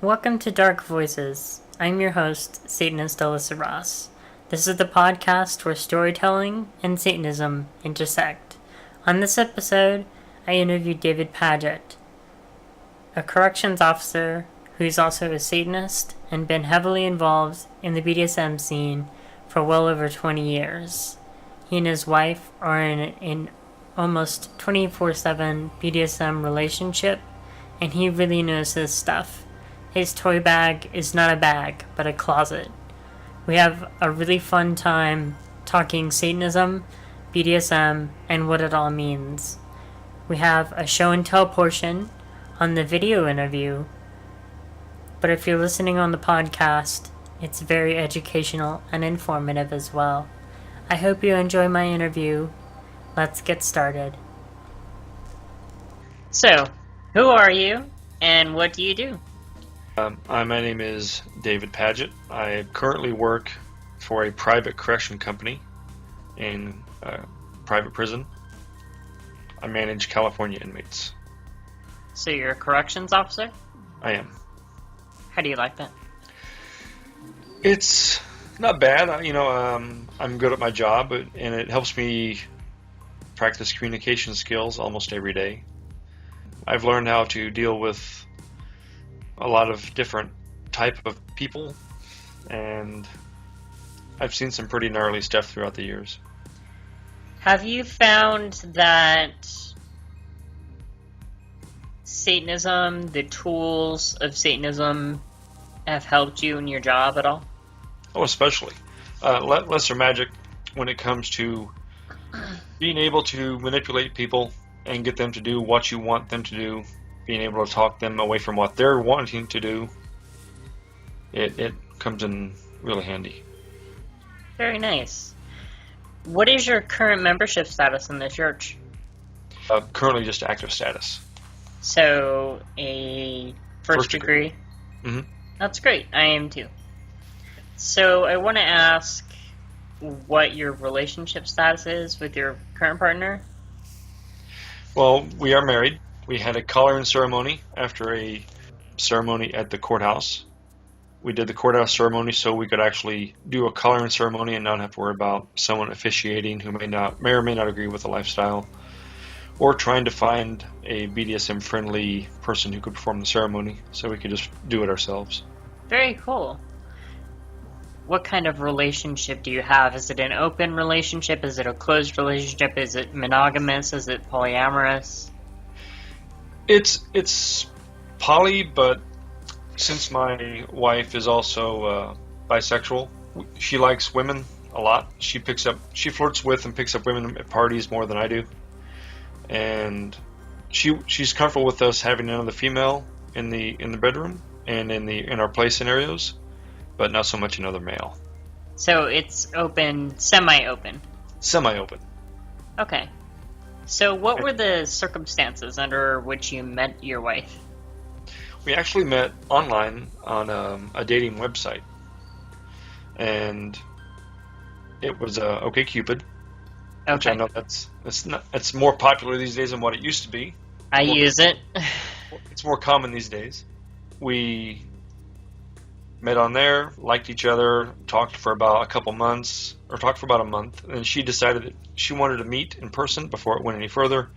Welcome to Dark Voices. I'm your host, Satanist Alyssa Ross. This is the podcast where storytelling and Satanism intersect. On this episode, I interviewed David Padgett, a corrections officer who's also a Satanist and been heavily involved in the BDSM scene for well over 20 years. He and his wife are in an almost 24/7 BDSM relationship, and he really knows his stuff. His toy bag is not a bag, but a closet. We have a really fun time talking Satanism, BDSM, and what it all means. We have a show and tell portion on the video interview, but if you're listening on the podcast, it's very educational and informative as well. I hope you enjoy my interview. Let's get started. So, who are you, and what do you do? My name is David Padgett. I currently work for a private correction company in a private prison. I manage California inmates. So you're a corrections officer? I am. How do you like that? It's not bad. I'm good at my job, and it helps me practice communication skills almost every day. I've learned how to deal with a lot of different type of people, and I've seen some pretty gnarly stuff throughout the years. Have you found that Satanism, the tools of Satanism, have helped you in your job at all? Oh, especially. Lesser magic when it comes to being able to manipulate people and get them to do what you want them to do, being able to talk them away from what they're wanting to do, it comes in really handy. Very nice. What is your current membership status in the church? Currently just active status. So, a first degree? Mm-hmm. That's great. I am too. So, I want to ask what your relationship status is with your current partner. Well, we are married. We had a collar-in ceremony after a ceremony at the courthouse. We did the courthouse ceremony so we could actually do a collar-in ceremony and not have to worry about someone officiating who may or may not agree with the lifestyle, or trying to find a BDSM-friendly person who could perform the ceremony, so we could just do it ourselves. Very cool. What kind of relationship do you have? Is it an open relationship? Is it a closed relationship? Is it monogamous? Is it polyamorous? It's poly, but since my wife is also bisexual, she likes women a lot. She flirts with and picks up women at parties more than I do, and she's comfortable with us having another female in the bedroom and in our play scenarios, but not so much another male. So it's open, semi-open. Semi-open. Okay. So what were the circumstances under which you met your wife? We actually met online on a dating website, and it was OkCupid. Okay. Which I know it's more popular these days than what it used to be. I use it. It's more common these days. We met on there, liked each other, talked for about a month, and she decided that she wanted to meet in person before it went any further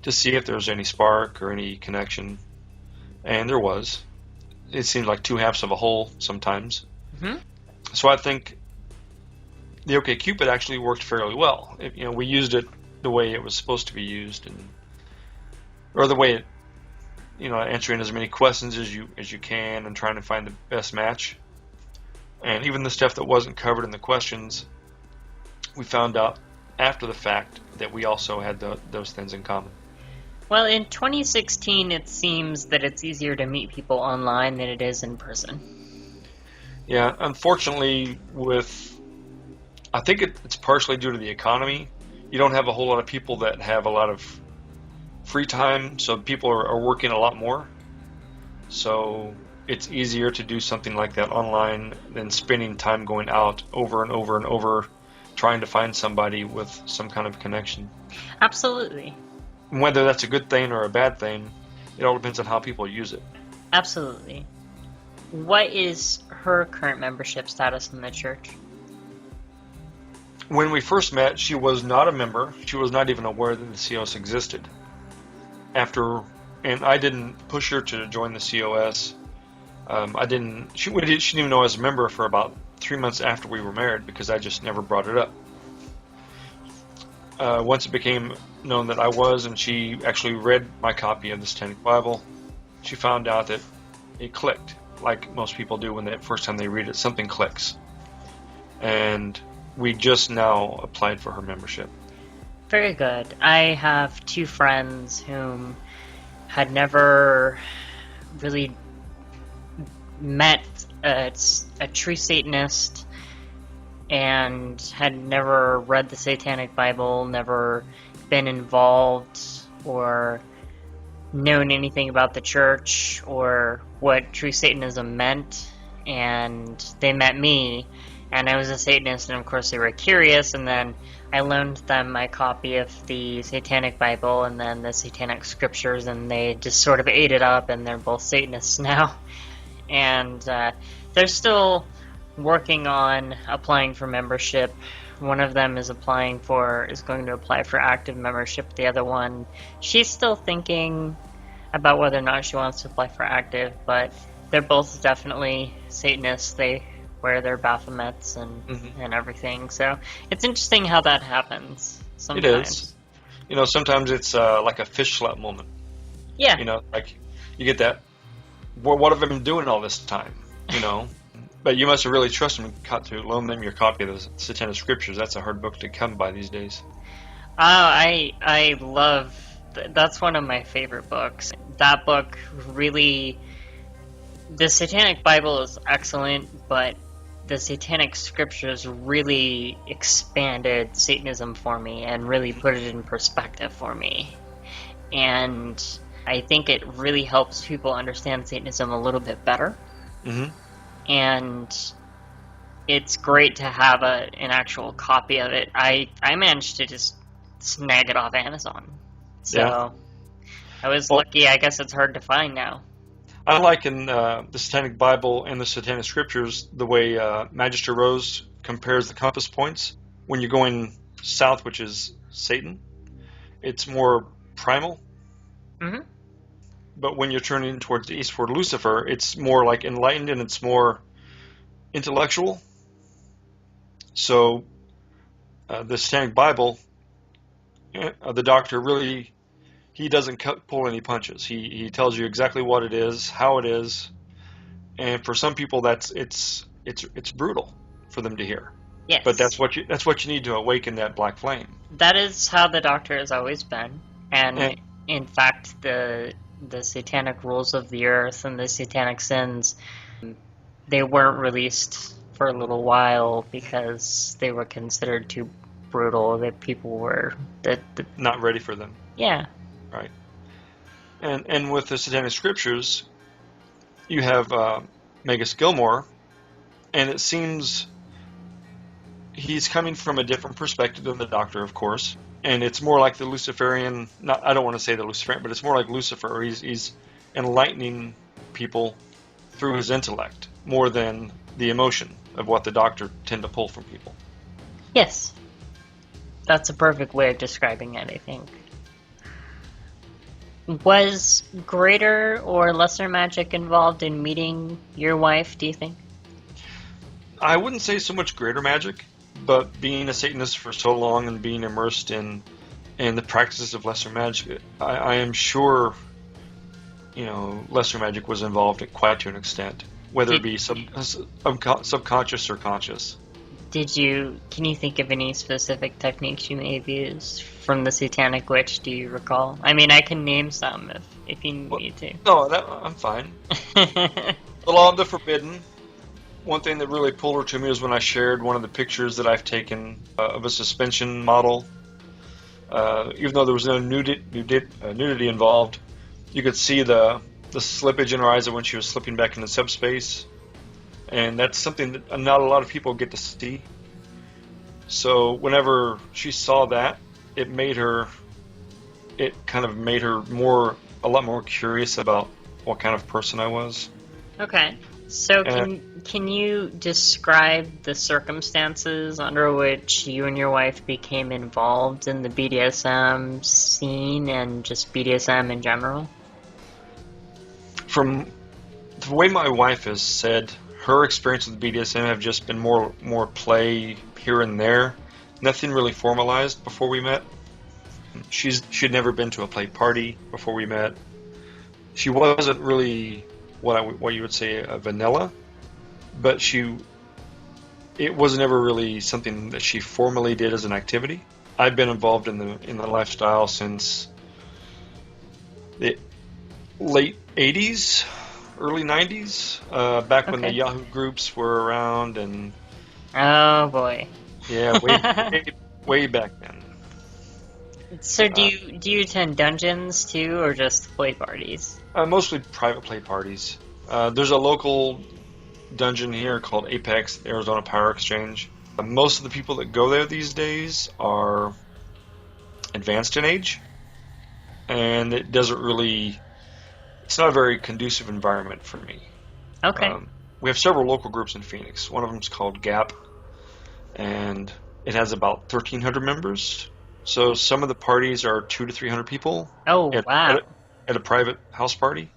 to see if there was any spark or any connection. And there was. It seemed like two halves of a whole sometimes. Mm-hmm. So I think the OkCupid actually worked fairly well. We used it the way it was supposed to be used, or the way it, answering as many questions as you can and trying to find the best match. And even the stuff that wasn't covered in the questions, we found out after the fact that we also had those things in common. Well, in 2016, it seems that it's easier to meet people online than it is in person. Yeah, unfortunately, I think it's partially due to the economy. You don't have a whole lot of people that have a lot of free time, so people are working a lot more. So it's easier to do something like that online than spending time going out over and over and over trying to find somebody with some kind of connection. Absolutely. Whether that's a good thing or a bad thing, it all depends on how people use it. Absolutely. What is her current membership status in the church? When we first met, she was not a member. She was not even aware that the COS existed. And I didn't push her to join the COS. She didn't even know I was a member for about 3 months after we were married because I just never brought it up. Once it became known that I was, and she actually read my copy of the Satanic Bible, she found out that it clicked, like most people do when the first time they read it, something clicks. And we just now applied for her membership. Very good. I have 2 friends whom had never really met a true Satanist and had never read the Satanic Bible, never been involved or known anything about the church or what true Satanism meant, and they met me, and I was a Satanist, and of course they were curious, and then I loaned them my copy of the Satanic Bible and then the Satanic Scriptures, and they just sort of ate it up, and they're both Satanists now. And they're still working on applying for membership. One of them is going to apply for active membership. The other one, she's still thinking about whether or not she wants to apply for active, but they're both definitely Satanists. They wear their Baphomets and everything. So it's interesting how that happens sometimes. It is. Sometimes it's like a fish slap moment. Yeah. Like you get that, what have I been doing all this time? But you must have really trusted them to loan them your copy of the Satanic Scriptures. That's a hard book to come by these days. I love, that's one of my favorite books. That book really, the Satanic Bible is excellent, but the Satanic Scriptures really expanded Satanism for me and really put it in perspective for me. And I think it really helps people understand Satanism a little bit better. Mm-hmm. And it's great to have an actual copy of it. I managed to just snag it off Amazon. So yeah. I was lucky. I guess it's hard to find now. I like in the Satanic Bible and the Satanic Scriptures the way Magister Rose compares the compass points. When you're going south, which is Satan, it's more primal. Mm-hmm. But when you're turning towards the east toward Lucifer, it's more like enlightened and it's more intellectual. So the Satanic Bible, the doctor really, he doesn't pull any punches. He tells you exactly what it is, how it is, and for some people it's brutal for them to hear. Yes. But that's what you need to awaken that black flame. That is how the doctor has always been, and in fact the Satanic rules of the earth and the Satanic sins, they weren't released for a little while because they were considered too brutal. That people were not ready for them. Yeah. Right. And with the Satanic Scriptures, you have Magus Gilmore, and it seems he's coming from a different perspective than the Doctor, of course. And it's more like the Luciferian, I don't want to say the Luciferian, but it's more like Lucifer. He's enlightening people through his intellect more than the emotion of what the Doctor tend to pull from people. Yes. That's a perfect way of describing it, I think. Was greater or lesser magic involved in meeting your wife, do you think? I wouldn't say so much greater magic, but being a Satanist for so long and being immersed in the practices of lesser magic, I am sure, lesser magic was involved quite to an extent, whether it be subconscious or conscious. Can you think of any specific techniques you may have used from the Satanic Witch, do you recall? I mean, I can name some if you need to. No, I'm fine. The Law of the Forbidden. One thing that really pulled her to me was when I shared one of the pictures that I've taken of a suspension model. Even though there was no nudity involved, you could see the slippage in her eyes when she was slipping back into subspace. And that's something that not a lot of people get to see. So whenever she saw that, it kind of made her a lot more curious about what kind of person I was. Okay. So And can you describe the circumstances under which you and your wife became involved in the BDSM scene and just BDSM in general? from the way my wife has said, her experience with BDSM have just been more play here and there. Nothing really formalized before we met. She'd never been to a play party before we met. She wasn't really what you would say a vanilla, but it was never really something that she formally did as an activity. I've been involved in the lifestyle since the late '80s, early '90s, back when the Okay. Yahoo groups were around, and Oh boy. yeah, way back then. So Uh, do you attend dungeons too, or just play parties? Mostly private play parties. There's a local dungeon here called Apex, Arizona Power Exchange. Most of the people that go there these days are advanced in age, and it's not a very conducive environment for me. Okay. We have several local groups in Phoenix. One of them is called GAP, and it has about 1,300 members. So some of the parties are 200 to 300 people Oh at, wow. at, at a private house party.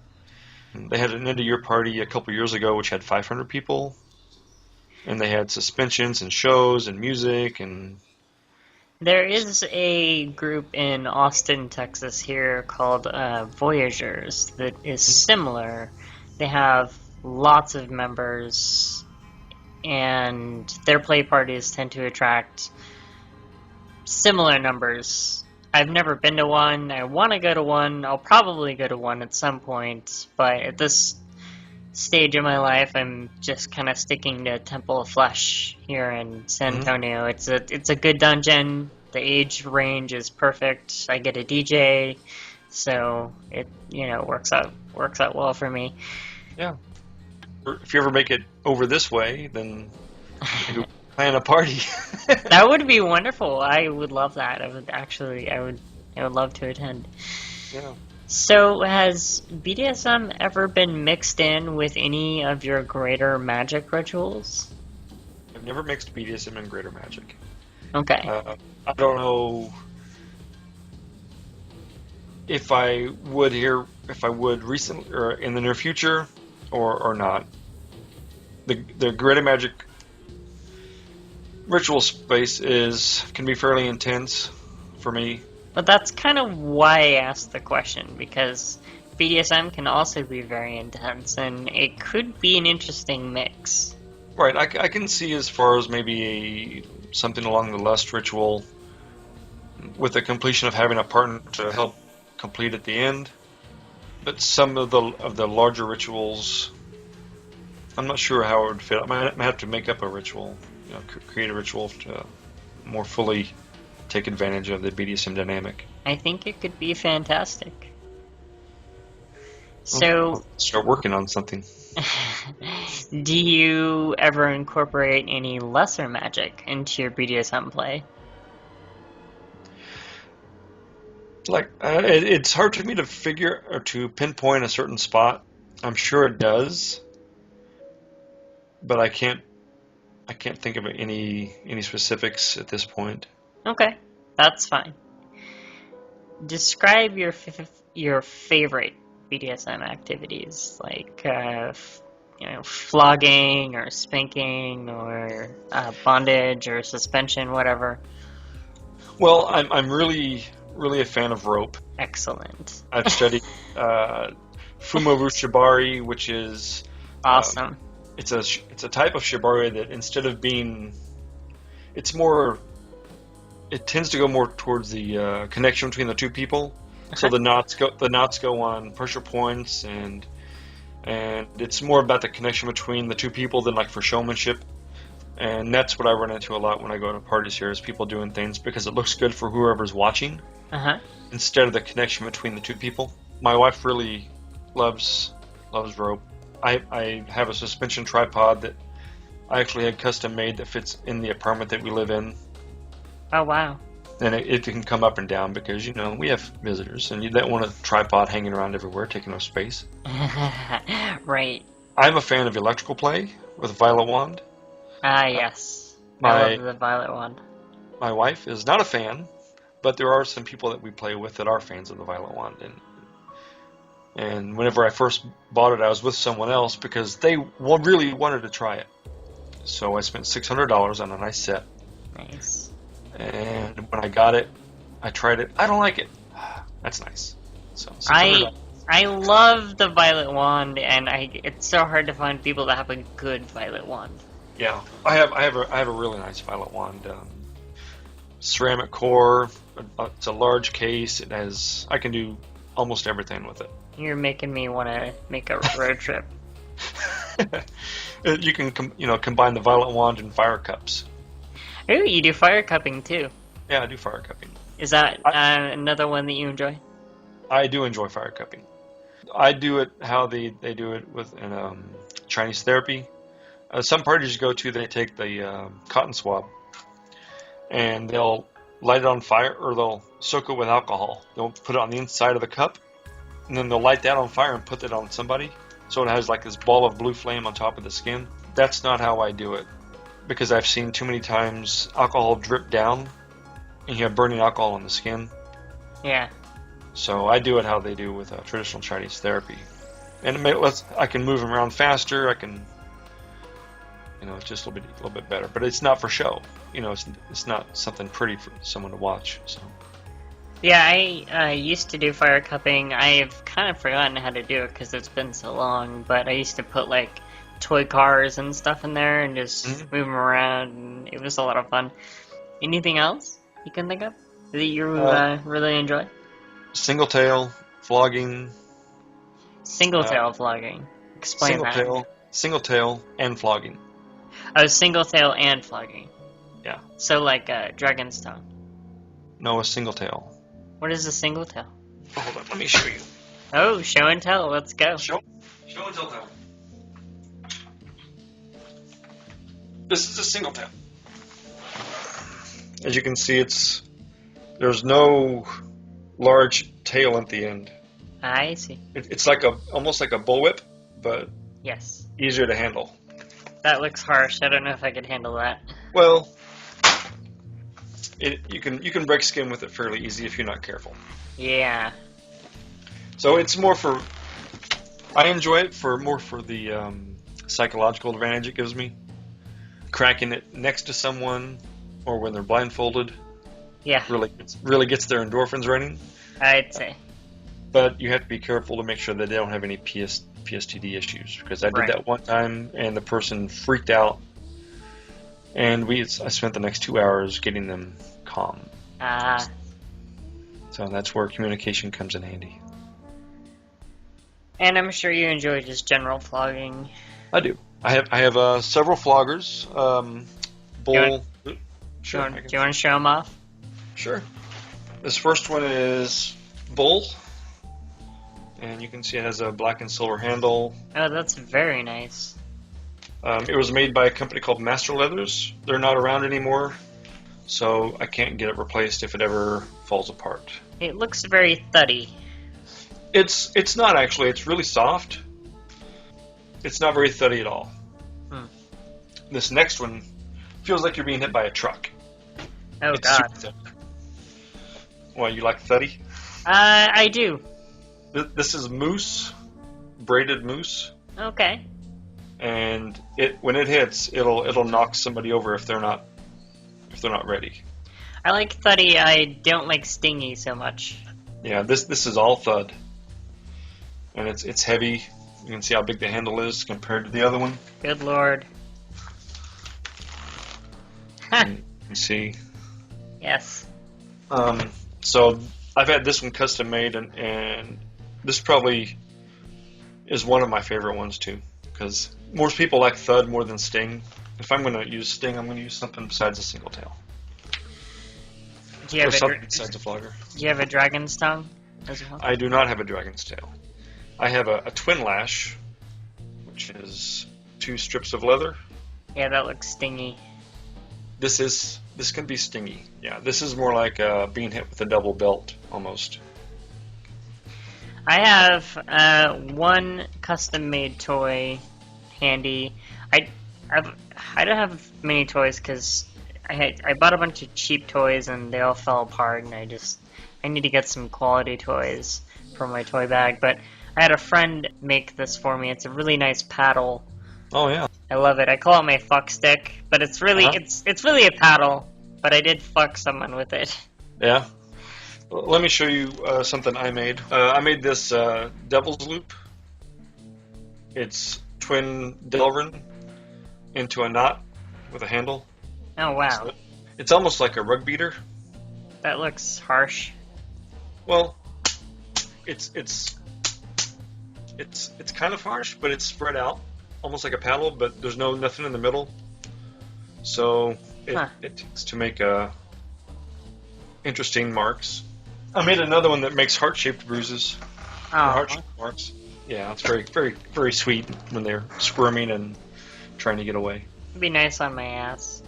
They had an end-of-year party a couple years ago, which had 500 people, and they had suspensions and shows and music and. There is a group in Austin, Texas here called Voyagers that is similar. They have lots of members, and their play parties tend to attract similar numbers. I've never been to one. I want to go to one. I'll probably go to one at some point, but at this stage of my life, I'm just kind of sticking to Temple of Flesh here in San Mhm. Antonio. It's a good dungeon. The age range is perfect. I get a DJ, so it works out well for me. Yeah. If you ever make it over this way, then maybe plan a party. That would be wonderful. I would love that. I would love to attend. Yeah. So, has BDSM ever been mixed in with any of your greater magic rituals? I've never mixed BDSM and Greater Magic. Okay. I don't know if I would recently or in the near future, or not. The Greater Magic ritual space can be fairly intense for me. But that's kind of why I asked the question, because BDSM can also be very intense, and it could be an interesting mix. Right, I can see as far as maybe something along the lust ritual, with the completion of having a partner to help complete at the end. But some of the larger rituals, I'm not sure how it would fit. I might have to make up a ritual, create a ritual to more fully take advantage of the BDSM dynamic. I think it could be fantastic. Okay, So, I'll start working on something. do you ever incorporate any lesser magic into your BDSM play? It's hard for me to figure or to pinpoint a certain spot. I'm sure it does, but I can't think of any specifics at this point. Okay, that's fine. Describe your favorite BDSM activities, like flogging or spanking or bondage or suspension, whatever. Well, I'm really a fan of rope. Excellent. I've studied Fumobu Shibari, which is Awesome. it's a type of shibari that instead of being, it's more, it tends to go more towards the connection between the two people. So the knots go on pressure points, and it's more about the connection between the two people than like for showmanship. And that's what I run into a lot when I go to parties here, is people doing things because it looks good for whoever's watching, instead of the connection between the two people. My wife really loves rope. I have a suspension tripod that I actually had custom made that fits in the apartment that we live in. Oh wow. And it can come up and down because, we have visitors and you don't want a tripod hanging around everywhere taking up space. Right. I'm a fan of electrical play with a violet wand. Ah, yes. I My love the violet wand. my wife is not a fan, but there are some people that we play with that are fans of the violet wand. And whenever I first bought it, I was with someone else because they really wanted to try it. So I spent $600 on a nice set. Nice. And when I got it, I tried it. I don't like it. That's nice. So I love the violet wand, and it's so hard to find people that have a good violet wand. Yeah, I have a really nice violet wand. Ceramic core. It's a large case. I can do almost everything with it. You're making me want to make a road trip. You can combine the violet wand and fire cups. Ooh, you do fire cupping too. Yeah, I do fire cupping. Is that another one that you enjoy? I do enjoy fire cupping. I do it how they do it in Chinese therapy. Some parties you go to, they take the cotton swab and they'll light it on fire, or they'll soak it with alcohol. They'll put it on the inside of the cup, and then they'll light that on fire and put it on somebody, so it has like this ball of blue flame on top of the skin. That's not how I do it, because I've seen too many times alcohol drip down, and you have burning alcohol on the skin. Yeah. So I do it how they do with traditional Chinese therapy, and I can move them around faster. I can, it's just a little bit better. But it's not for show. It's not something pretty for someone to watch. So. Yeah, I used to do fire cupping. I've kind of forgotten how to do it because it's been so long. But I used to put like toy cars and stuff in there and just move them around, and it was a lot of fun. Anything else you can think of that you really enjoy? Single tail, flogging. Single tail flogging. Explain that. Single tail and flogging. Oh, single tail and flogging. Yeah. So like dragon's tongue. No, a single tail. What is a single tail? Oh, hold on, let me show you. Oh, show and tell. Let's go. Show and tell time. This is a single tail. As you can see, there's no large tail at the end. I see. It's almost like a bullwhip, but yes, easier to handle. That looks harsh. I don't know if I could handle that. Well, you can break skin with it fairly easy if you're not careful. Yeah. So it's more for. I enjoy it more for the psychological advantage it gives me. Cracking it next to someone, or when they're blindfolded. Yeah. Really gets their endorphins running. I'd say. But you have to be careful to make sure that they don't have any PSTD issues, because I did that one time and the person freaked out, and I spent the next 2 hours getting them calm. So that's where communication comes in handy. And I'm sure you enjoy just general flogging. I do. I have several floggers. Bull. Sure. Do you want to show them off? Sure. This first one is Bull, and you can see it has a black and silver handle. Oh, that's very nice. It was made by a company called Master Leathers. They're not around anymore, so I can't get it replaced if it ever falls apart. It looks very thuddy. It's not actually. It's really soft. It's not very thuddy at all. This next one feels like you're being hit by a truck. Oh, it's God. Super thick. Well, you like thuddy? I do. This is moose, braided moose. Okay. And when it hits, it'll knock somebody over if they're not ready. I like thuddy. I don't like stingy so much. Yeah, this is all thud, and it's heavy. You can see how big the handle is compared to the other one. Good Lord. You can see. Yes. So I've had this one custom made, and this probably is one of my favorite ones too, because most people like thud more than sting. If I'm going to use sting, I'm going to use something besides a single tail. Do you have something besides a flogger. Do you have a dragon's tongue as well? I do not have a dragon's tail. I have a twin lash, which is 2 strips of leather. Yeah, that looks stingy. This can be stingy. Yeah, this is more like being hit with a double belt almost. I have one custom-made toy handy. I I've, I don't have many toys because I bought a bunch of cheap toys and they all fell apart, and I need to get some quality toys for my toy bag. But I had a friend make this for me. It's a really nice paddle. Oh yeah. I love it. I call it my fuck stick, but it's really Uh-huh. it's really a paddle. But I did fuck someone with it. Yeah. Well, let me show you something I made. I made this devil's loop. It's twin Delrin into a knot with a handle. Oh wow, So it's almost like a rug beater. that looks harsh. Well, it's kind of harsh, but it's spread out, almost like a paddle, but there's nothing in the middle. So it tends to make interesting marks. I made another one that makes heart-shaped bruises. Oh, Heart-shaped marks. Yeah, it's very, very, very sweet when they're squirming and trying to get away. it'd be nice on my ass.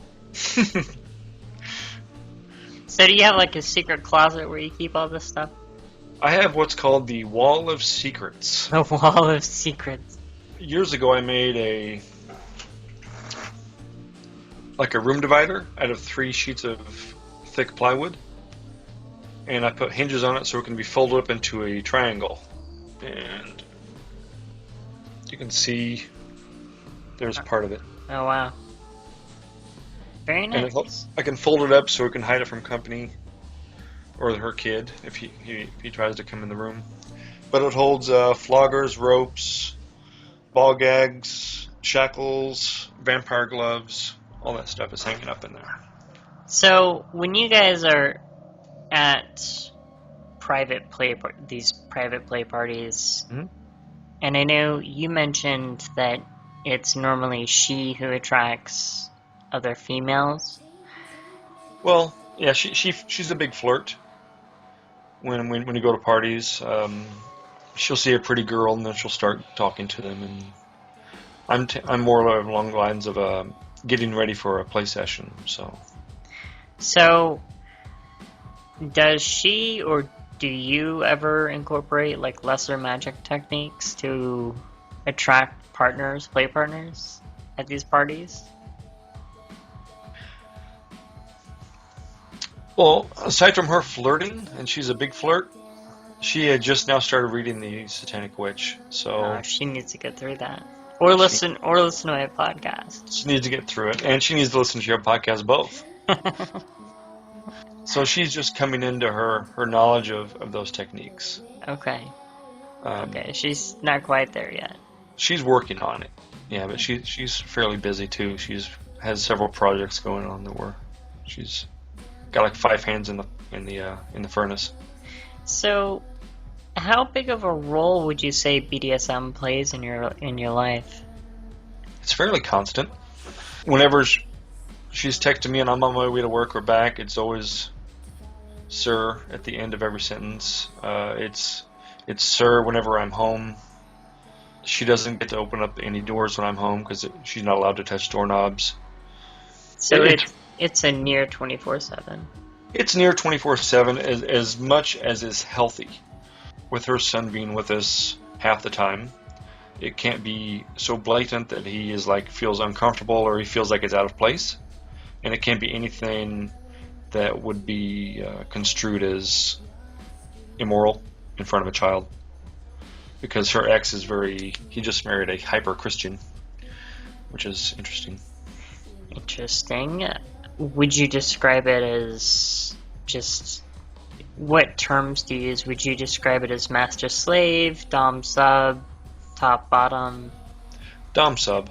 So do you have like a secret closet where you keep all this stuff? I have what's called the Wall of Secrets. The wall of secrets. Years ago, I made a room divider out of 3 sheets of thick plywood, and I put hinges on it so it can be folded up into a triangle. And you can see there's part of it. Oh wow. Very And nice. I can fold it up so it can hide it from company or her kid if he tries to come in the room. But it holds floggers, ropes, ball gags, shackles, vampire gloves, all that stuff is hanging up in there. So when you guys are at these private play parties, Mhm. and I know you mentioned that it's normally she who attracts other females. Well, yeah, she's a big flirt. When you go to parties, she'll see a pretty girl and then she'll start talking to them. And I'm more along the lines of getting ready for a play session. So does she or do you ever incorporate like lesser magic techniques to attract play partners at these parties? Well, aside from her flirting, and she's a big flirt, she had just now started reading the Satanic Witch, so She needs to get through that, or listen to my podcast. she needs to get through it, and she needs to listen to your podcast both. So she's just coming into her knowledge of those techniques. Okay. Okay, she's not quite there yet. She's working on it. Yeah, but she's fairly busy too. Has several projects going on she's got like 5 hands in the furnace. So, how big of a role would you say BDSM plays in your life? It's fairly constant. Whenever she's texting me and I'm on my way to work or back, it's always "sir" at the end of every sentence. It's "sir" whenever I'm home. She doesn't get to open up any doors when I'm home because she's not allowed to touch doorknobs. So it's a near 24/7. It's near 24/7 as much as is healthy. With her son being with us half the time, it can't be so blatant that he feels uncomfortable or he feels like it's out of place. And it can't be anything that would be construed as immoral in front of a child. Because her ex he just married a hyper-Christian, which is interesting. Interesting. Would you describe it as what terms do you use? Would you describe it as master slave, dom sub, top bottom? Dom sub.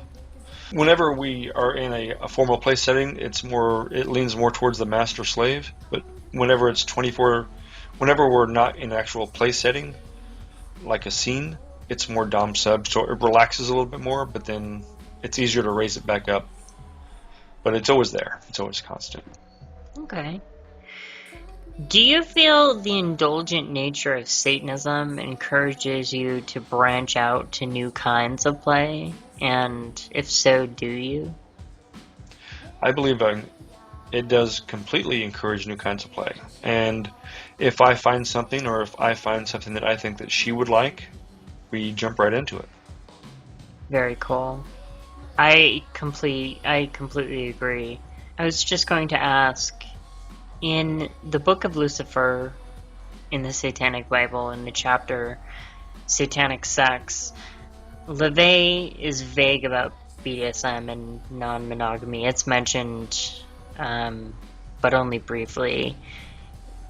Whenever we are in a formal play setting, it leans more towards the master slave. But whenever we're not in an actual play setting, like a scene, it's more dom sub. So it relaxes a little bit more, but then it's easier to raise it back up. But it's always there. It's always constant. Okay. Do you feel the indulgent nature of Satanism encourages you to branch out to new kinds of play? And if so, do you? I believe it does completely encourage new kinds of play. And if I find something, or if I find something that I think that she would like, we jump right into it. Very cool. I completely agree. I was just going to ask, in the Book of Lucifer, in the Satanic Bible, in the chapter Satanic Sex, LaVey is vague about BDSM and non-monogamy. It's mentioned, but only briefly.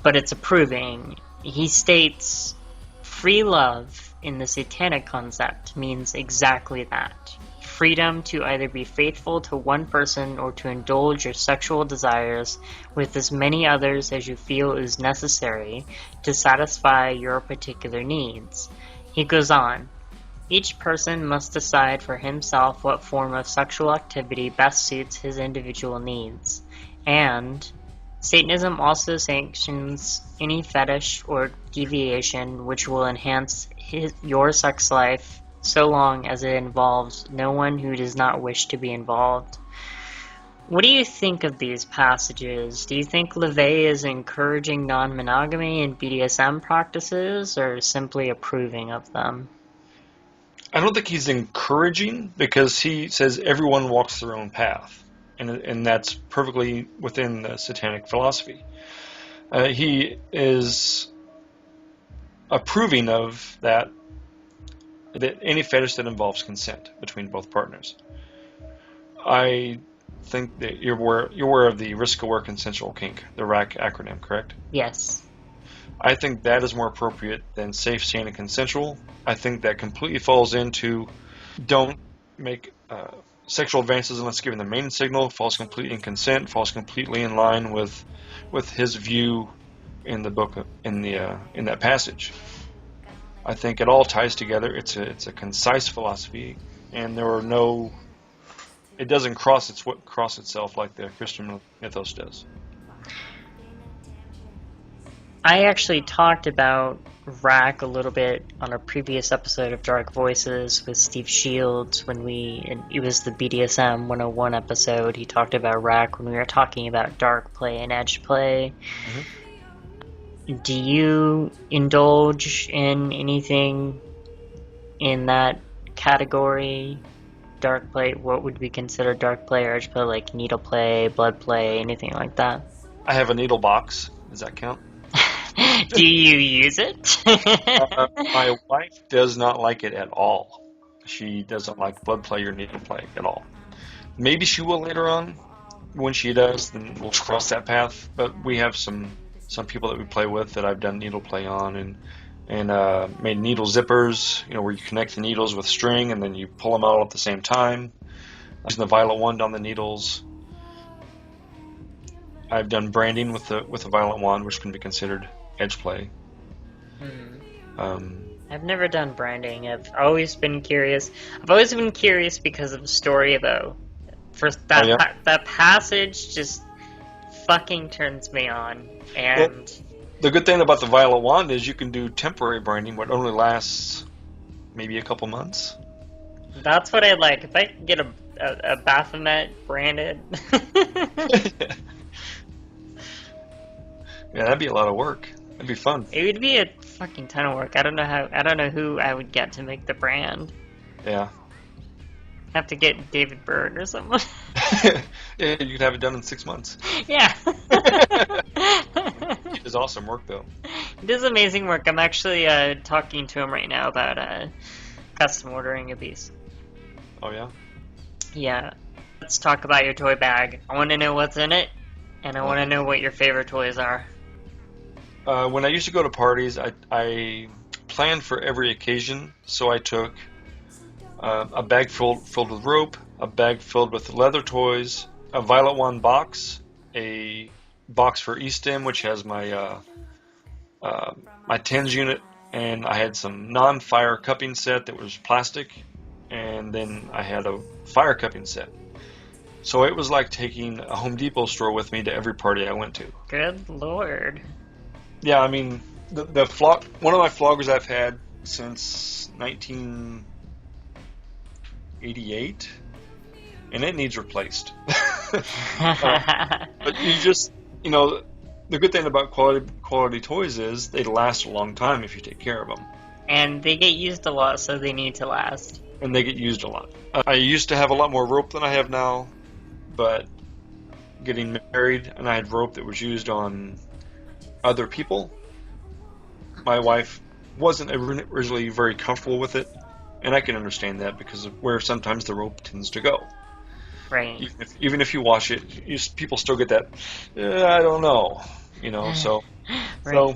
But it's approving. He states, free love in the Satanic concept means exactly that. Freedom to either be faithful to one person or to indulge your sexual desires with as many others as you feel is necessary to satisfy your particular needs. He goes on, each person must decide for himself what form of sexual activity best suits his individual needs. And Satanism also sanctions any fetish or deviation which will enhance your sex life so long as it involves no one who does not wish to be involved. What do you think of these passages? Do you think LaVey is encouraging non-monogamy and BDSM practices, or simply approving of them? I don't think he's encouraging, because he says everyone walks their own path, and that's perfectly within the Satanic philosophy. He is approving of that any fetish that involves consent between both partners. I think that you're aware of the risk-aware consensual kink, the RAC acronym, correct? Yes. I think that is more appropriate than safe, sane, and consensual. I think that completely falls into don't make sexual advances unless given the main signal, falls completely in consent, falls completely in line with his view in the book, in that passage. I think it all ties together. It's a concise philosophy, and it doesn't cross itself like the Christian mythos does. I actually talked about RAC a little bit on a previous episode of Dark Voices with Steve Shields it was the BDSM 101 episode. He talked about RAC when we were talking about dark play and edge play. Mm-hmm. Do you indulge in anything in that category? Dark play, what would be considered dark play or edge play, like needle play, blood play, anything like that? I have a needle box. Does that count? Do you use it? My wife does not like it at all. She doesn't like blood play or needle play at all. Maybe she will later on. When she does, then we'll cross that path. But we have some people that we play with that I've done needle play on, and made needle zippers, where you connect the needles with string and then you pull them out at the same time. Using the violet wand on the needles. I've done branding with the violet wand, which can be considered edge play. I've never done branding. I've always been curious. I've always been curious because of the story about that passage just fucking turns me on. And the good thing about the violet wand is you can do temporary branding, but only lasts maybe a couple months. That's what I like. If I could get a Baphomet branded. Yeah, that'd be a lot of work. It'd be fun. It would be a fucking ton of work. I don't know who I would get to make the brand. Yeah. Have to get David Byrne or someone. Yeah, you could have it done in 6 months. Yeah. He does awesome work, though. He does amazing work. I'm actually talking to him right now about custom ordering a piece. Oh, yeah? Yeah. Let's talk about your toy bag. I want to know what's in it, and I want to know what your favorite toys are. When I used to go to parties, I planned for every occasion, so I took a bag filled with rope, a bag filled with leather toys, a violet wand box, a box for E-stem, which has my my tens unit, and I had some non-fire cupping set that was plastic, and then I had a fire cupping set. So it was like taking a Home Depot store with me to every party I went to. Good lord. Yeah, I mean, the flog. One of my floggers I've had since 1988, and it needs replaced. But you just, the good thing about quality toys is they last a long time if you take care of them. And they get used a lot, so they need to last. and they get used a lot. I used to have a lot more rope than I have now, but getting married and I had rope that was used on other people, my wife wasn't originally very comfortable with it, and I can understand that because of where sometimes the rope tends to go. Right. Even if you wash it, people still get that, I don't know, so Right.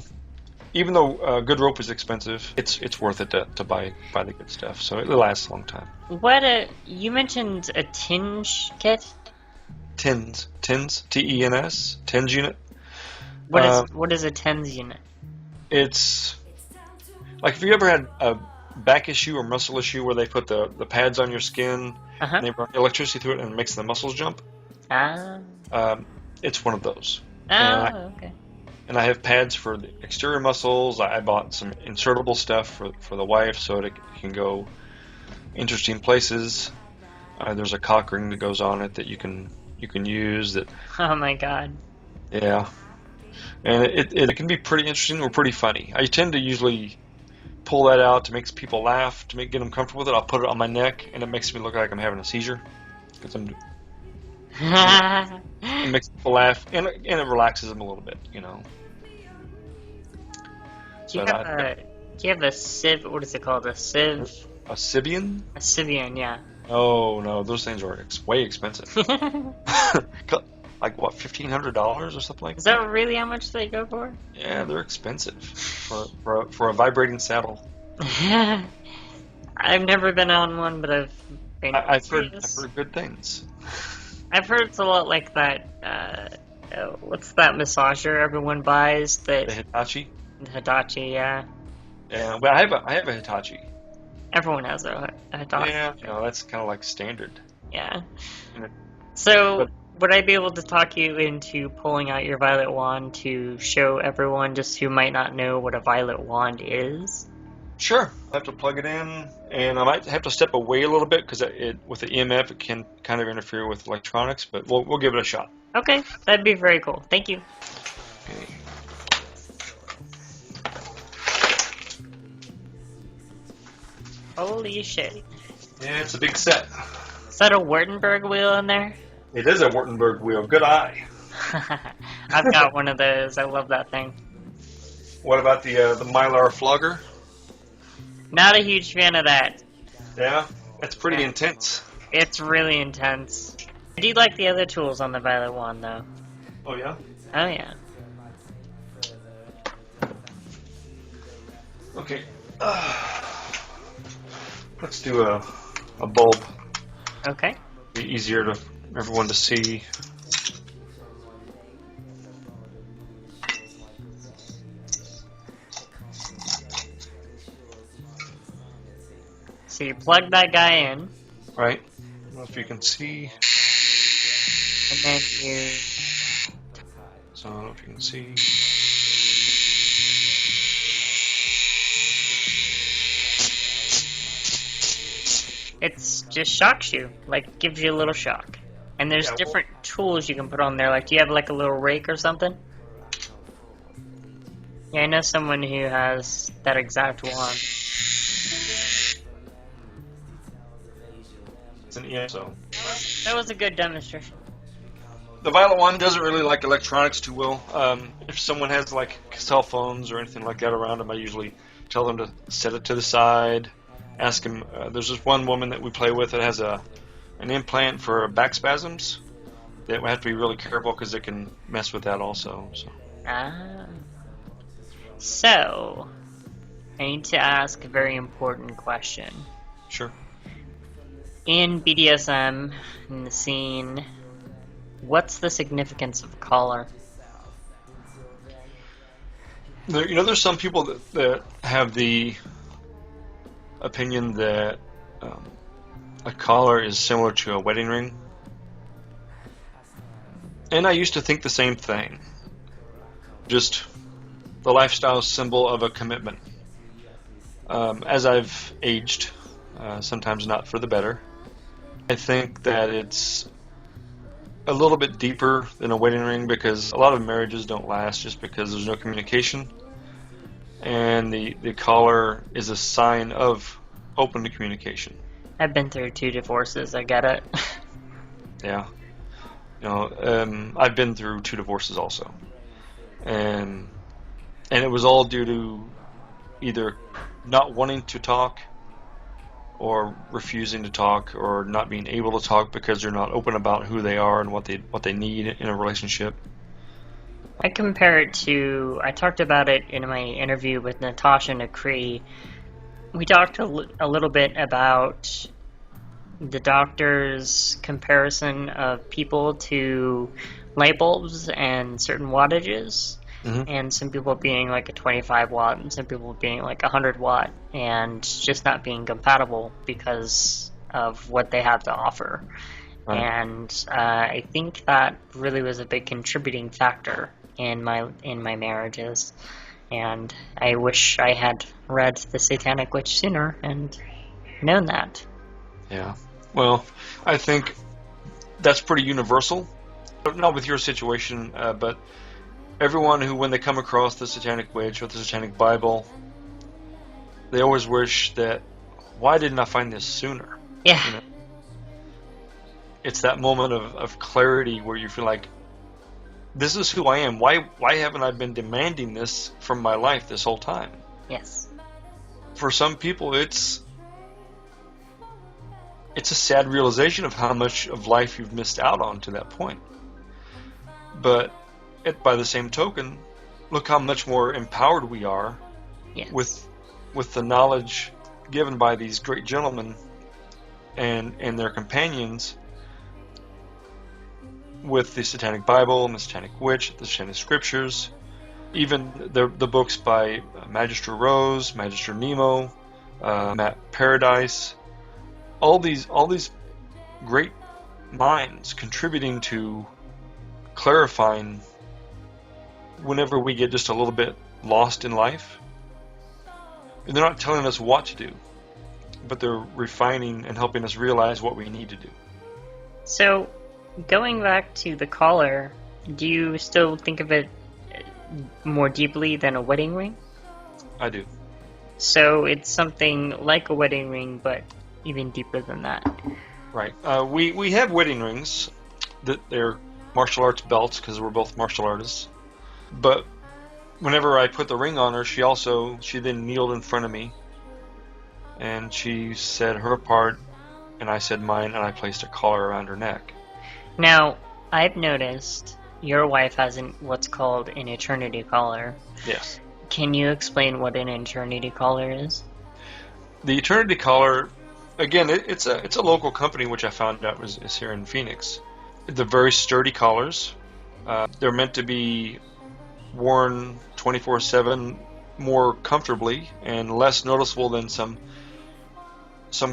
even though good rope is expensive, it's worth it to buy the good stuff. So it lasts a long time. You mentioned a tinge kit? Tins, TENS, tins unit. What is a TENS unit? It's like if you ever had a back issue or muscle issue where they put the pads on your skin Uh-huh. and they run electricity through it and it makes the muscles jump. Ah. It's one of those. Oh, okay. And I have pads for the exterior muscles. I bought some insertable stuff for the wife so it can go interesting places. There's a cock ring that goes on it that you can use. That. Oh my god. Yeah, and it can be pretty interesting or pretty funny. I tend to usually pull that out to make people laugh, to get them comfortable with it. I'll put it on my neck, and it makes me look like I'm having a seizure because it makes people laugh, and it relaxes them a little bit, Do you have a sieve? What is it called? A sieve? A Sibian? A Sibian, yeah. Oh no, those things are way expensive. Like what, $1,500 or something like that? Is that really how much they go for? Yeah, they're expensive for a vibrating saddle. I've never been on one, but I've heard good things. I've heard it's a lot like that. What's that massager everyone buys? The Hitachi. The Hitachi, yeah. Yeah, but I have a Hitachi. Everyone has a Hitachi. Yeah, that's kind of like standard. Yeah. So, would I be able to talk you into pulling out your violet wand to show everyone just who might not know what a violet wand is? Sure. I have to plug it in, and I might have to step away a little bit because with the EMF it can kind of interfere with electronics, but we'll give it a shot. Okay, that'd be very cool. Thank you. Okay. Holy shit. Yeah, it's a big set. Is that a Württemberg wheel in there? It is a Württemberg wheel. Good eye. I've got one of those. I love that thing. What about the Mylar flogger? Not a huge fan of that. Yeah, that's pretty intense. It's really intense. I do like the other tools on the violet wand, though. Oh yeah. Oh yeah. Okay. Let's do a bulb. Okay. Be easier to everyone to see. So you plug that guy in, Right. I don't know if you can see. and then you... So I don't know if you can see. It's just shocks you, like gives you a little shock. And there's Yeah, different tools you can put on there. Like, do you have like a little rake or something? Yeah, I know someone who has that exact wand. It's an EM, so. That was a good demonstration. The violet wand doesn't really like electronics too well. If someone has like cell phones or anything like that around them, I usually tell them to set it to the side. Ask them. There's this one woman that we play with that has an implant for back spasms. That we have to be really careful because it can mess with that also. So, I need to ask a very important question. Sure. In BDSM, in the scene, what's the significance of a collar? There's some people that have the opinion that a collar is similar to a wedding ring. And I used to think the same thing. Just the lifestyle symbol of a commitment. As I've aged, sometimes not for the better, I think that it's a little bit deeper than a wedding ring because a lot of marriages don't last just because there's no communication. And the collar is a sign of open communication. I've been through 2 divorces. I get it. Yeah. I've been through 2 divorces also. And it was all due to either not wanting to talk or refusing to talk or not being able to talk because they're not open about who they are and what they need in a relationship. I compare it to, I talked about it in my interview with Natasha Nakri. We talked a little bit about the doctor's comparison of people to light bulbs and certain wattages, and some people being like a 25 watt and some people being like 100 watt, and just not being compatible because of what they have to offer. Right. And I think that really was a big contributing factor in my marriages. And I wish I had read The Satanic Witch sooner and known that. Yeah. Well, I think that's pretty universal. Not with your situation, but everyone who, when they come across the Satanic Witch or the Satanic Bible, they always wish that, why didn't I find this sooner? Yeah. You know? It's that moment of clarity where you feel like, this is who I am. Why haven't I been demanding this from my life this whole time? Yes. For some people, it's a sad realization of how much of life you've missed out on to that point. But by the same token, look how much more empowered we are. Yes. with the knowledge given by these great gentlemen and their companions, with the Satanic Bible and the Satanic Witch, the Satanic Scriptures, even the books by Magister Rose, Magister Nemo, Matt Paradise, all these great minds contributing to clarifying whenever we get just a little bit lost in life. And they're not telling us what to do, but they're refining and helping us realize what we need to do. So, going back to the collar, do you still think of it more deeply than a wedding ring? I do. So it's something like a wedding ring, but even deeper than that. Right. We have wedding rings that they're martial arts belts because we're both martial artists. But whenever I put the ring on her, she then kneeled in front of me and she said her part and I said mine, and I placed a collar around her neck. Now, I've noticed your wife has what's called an eternity collar. Yes. Can you explain what an eternity collar is? The eternity collar, again, it's a local company, which I found out is here in Phoenix. They're very sturdy collars. They're meant to be worn 24/7 more comfortably and less noticeable than some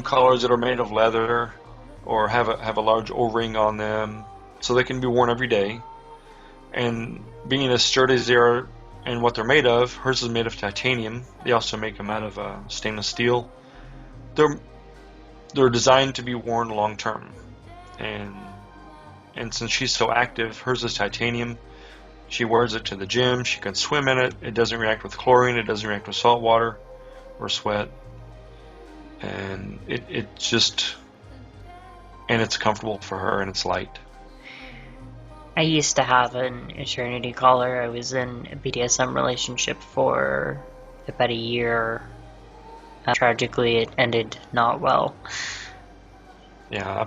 collars that are made of leather or have a large O-ring on them, so they can be worn every day. And being as sturdy as they are and what they're made of, hers is made of titanium. They also make them out of stainless steel. They're designed to be worn long term, and since she's so active, hers is titanium. She wears it to the gym. She can swim in it. It doesn't react with chlorine. It doesn't react with salt water or sweat, and it's comfortable for her, and it's light. I used to have an eternity collar. I was in a BDSM relationship for about a year. Tragically, it ended not well. Yeah,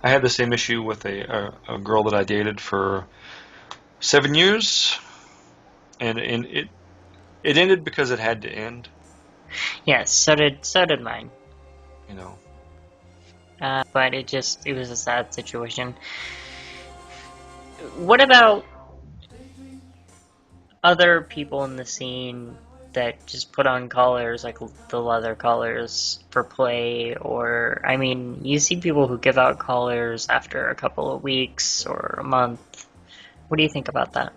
I had the same issue with a girl that I dated for 7 years, and it ended because it had to end. Yes, so did mine. You know. But it was a sad situation. What about other people in the scene that just put on collars, like the leather collars for play? Or, I mean, you see people who give out collars after a couple of weeks or a month. What do you think about that?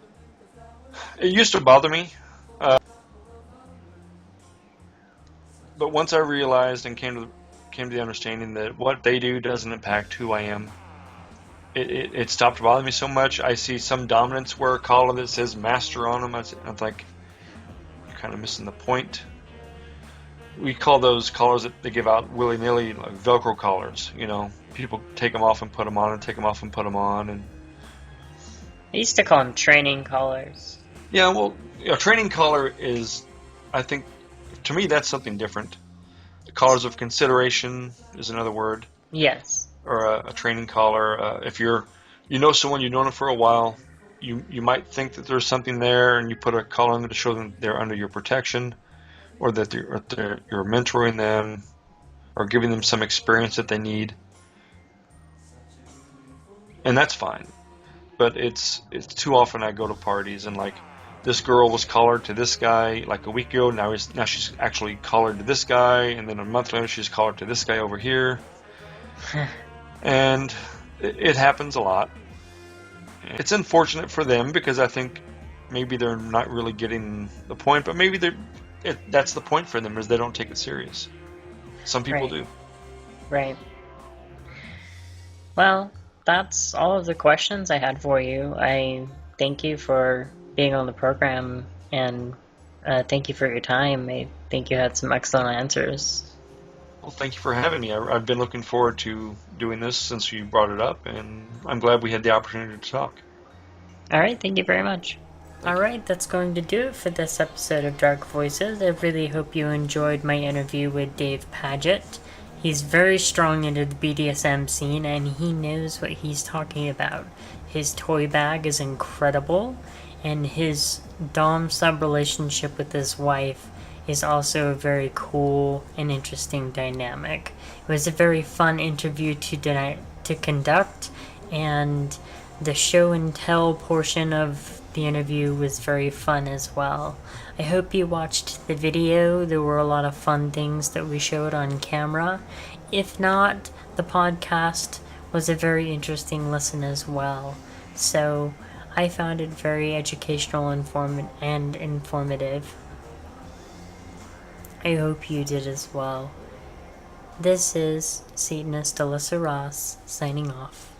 It used to bother me, but once I realized and came to the understanding that what they do doesn't impact who I am, it stopped bothering me so much. I see some dominants wear a collar that says master on them. I'm like, you're kind of missing the point. we call those collars that they give out willy-nilly like Velcro collars. People take them off and put them on, and take them off and put them on, and I used to call them training collars. yeah, well, a training collar is, I think, to me that's something different. Collars of consideration is another word. Yes. Or a training collar. If you someone, you've known them for a while, you might think that there's something there, and you put a collar on them to show them they're under your protection, or that you're mentoring them, or giving them some experience that they need, and that's fine. But it's too often I go to parties and like this girl was collared to this guy like a week ago. Now she's actually collared to this guy, and then a month later she's collared to this guy over here. And it happens a lot. It's unfortunate for them because I think maybe they're not really getting the point, but maybe that's the point for them, is they don't take it serious. Some people do. Right. Well, that's all of the questions I had for you. I thank you for being on the program, and thank you for your time. I think you had some excellent answers. Well, thank you for having me. I've been looking forward to doing this since you brought it up, and I'm glad we had the opportunity to talk. All right, thank you very much. All right, that's going to do it for this episode of Dark Voices. I really hope you enjoyed my interview with Dave Padgett. He's very strong into the BDSM scene, and he knows what he's talking about. His toy bag is incredible, and his dom-sub relationship with his wife is also a very cool and interesting dynamic. It was a very fun interview to conduct, and the show and tell portion of the interview was very fun as well. I hope you watched the video. There were a lot of fun things that we showed on camera. If not, the podcast was a very interesting listen as well. So I found it very educational and informative. I hope you did as well. This is Satanist Alyssa Ross signing off.